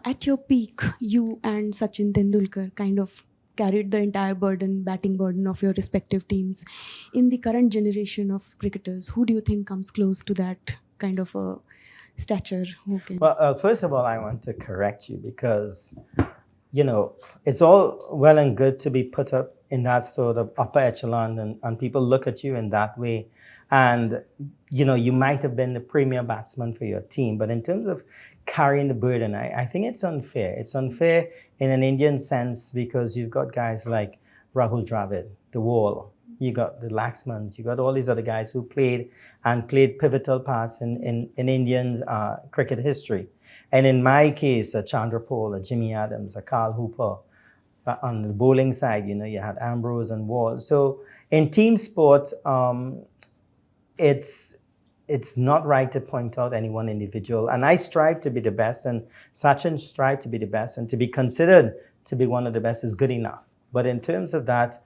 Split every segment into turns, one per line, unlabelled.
At your peak, you and Sachin Tendulkar kind of carried the entire batting burden of your respective teams. In the current generation of cricketers, who do you think comes close to that kind of a stature? Who can?
Well, first of all, I want to correct you because, you know, it's all well and good to be put up in that sort of upper echelon and people look at you in that way. And, you know, you might have been the premier batsman for your team, but in terms of carrying the burden, I think it's unfair. It's unfair in an Indian sense because you've got guys like Rahul Dravid, the Wall, you got the Laxmans, you got all these other guys who played pivotal parts in Indians' cricket history. And in my case, a Chandra Paul, a Jimmy Adams, a Carl Hooper. On the bowling side, you know, you had Ambrose and Wall. So in team sport, it's not right to point out any one individual. And I strive to be the best, and Sachin strive to be the best, and to be considered to be one of the best is good enough. But in terms of that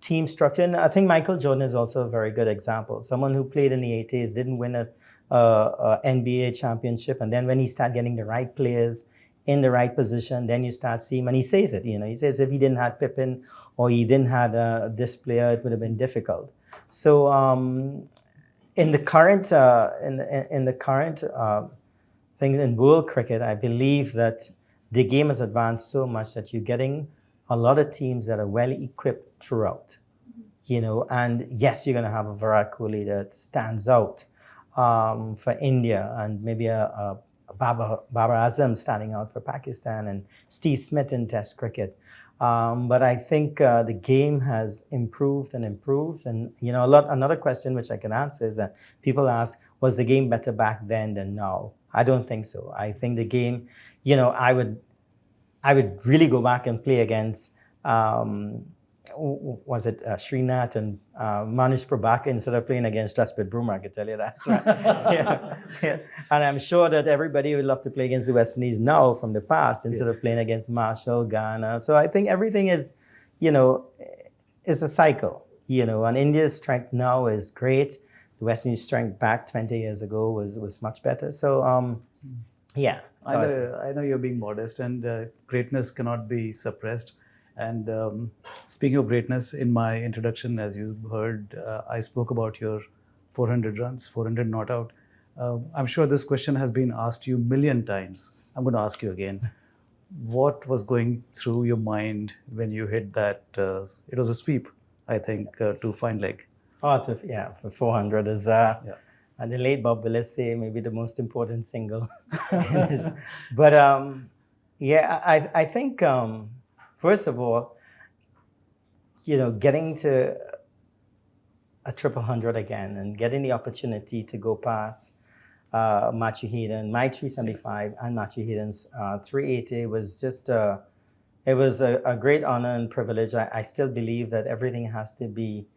team structure, and I think Michael Jordan is also a very good example. Someone who played in the 80s, didn't win a NBA championship, and then when he started getting the right players in the right position, then you start seeing, and he says it, you know, he says if he didn't have Pippen or he didn't have this player, it would have been difficult. So in the current thing in world cricket, I believe that the game has advanced so much that you're getting a lot of teams that are well equipped throughout. You know, and yes, you're going to have a Virat Kohli that stands out for India, and maybe a Babar Azam standing out for Pakistan, and Steve Smith in Test cricket. But I think the game has improved and improved. And you know, another question which I can answer is that people ask, was the game better back then than now? I don't think so. I think the game, you know, I would really go back and play against was it Srinath and Manish Prabhakar instead of playing against Jasprit Bumrah, I can tell you that. Right? Yeah. And I'm sure that everybody would love to play against the West Indies now from the past instead of playing against Marshall, Ghana. So I think everything is, you know, is a cycle, you know, and India's strength now is great. The West Indies' strength back 20 years ago was much better. So, yeah. So
I know you're being modest, and greatness cannot be suppressed. And speaking of greatness, in my introduction, as you heard, I spoke about your 400 runs, 400 not out. I'm sure this question has been asked you a million times. I'm going to ask you again. What was going through your mind when you hit that? It was a sweep, I think, to fine leg.
For 400 is, and the late Bob Willis say maybe the most important single. But I think, first of all, you know, getting to a triple hundred again and getting the opportunity to go past Matthew Hayden, my 375 and Matthew Hayden's 380 was just it was a great honor and privilege. I still believe that everything has to be,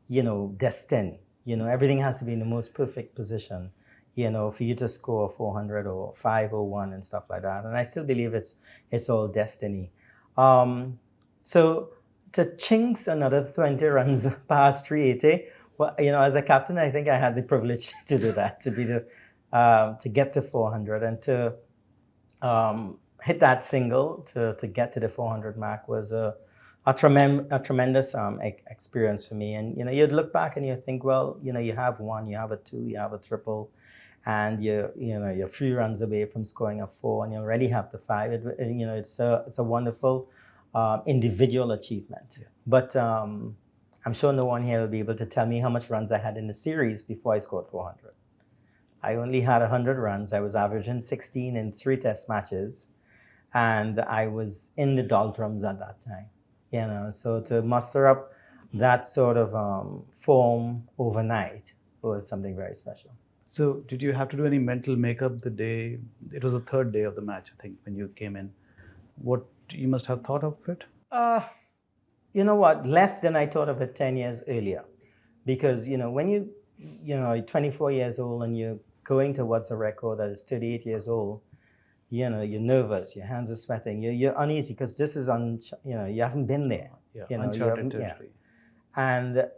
you know, destined. You know, everything has to be in the most perfect position, you know, for you to score 400 or 501 and stuff like that. And I still believe it's all destiny. So to chinks another 20 runs past 380, well, you know, as a captain, I think I had the privilege to do that, to be to get to 400 and to hit that single to get to the 400 mark was a tremendous experience for me. And, you know, you'd look back and you think, well, you know, you have one, you have a two, you have a triple, and you're 3 runs away from scoring a 4, and you already have the 5. You know, it's a wonderful individual achievement. Yeah. But I'm sure no one here will be able to tell me how much runs I had in the series before I scored 400. I only had 100 runs. I was averaging 16 in 3 test matches, and I was in the doldrums at that time. You know, so to muster up that sort of form overnight was something very special.
So did you have to do any mental makeup the day? It was the 3rd day of the match, I think, when you came in. What you must have thought of it?
You know what? Less than I thought of it 10 years earlier. Because, you know, when you're 24 years old and you're going towards a record that is 38 years old, you know, you're nervous, your hands are sweating, you're uneasy because this is you haven't been there.
Yeah,
you know,
uncharted territory.
Yeah. And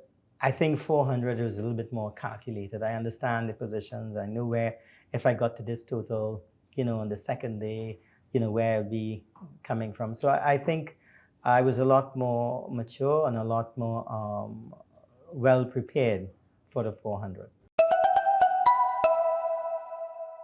I think 400 was a little bit more calculated. I understand the positions. I knew where, if I got to this total, on the second day, where I'll be coming from. So I think I was a lot more mature and a lot more well prepared for the 400.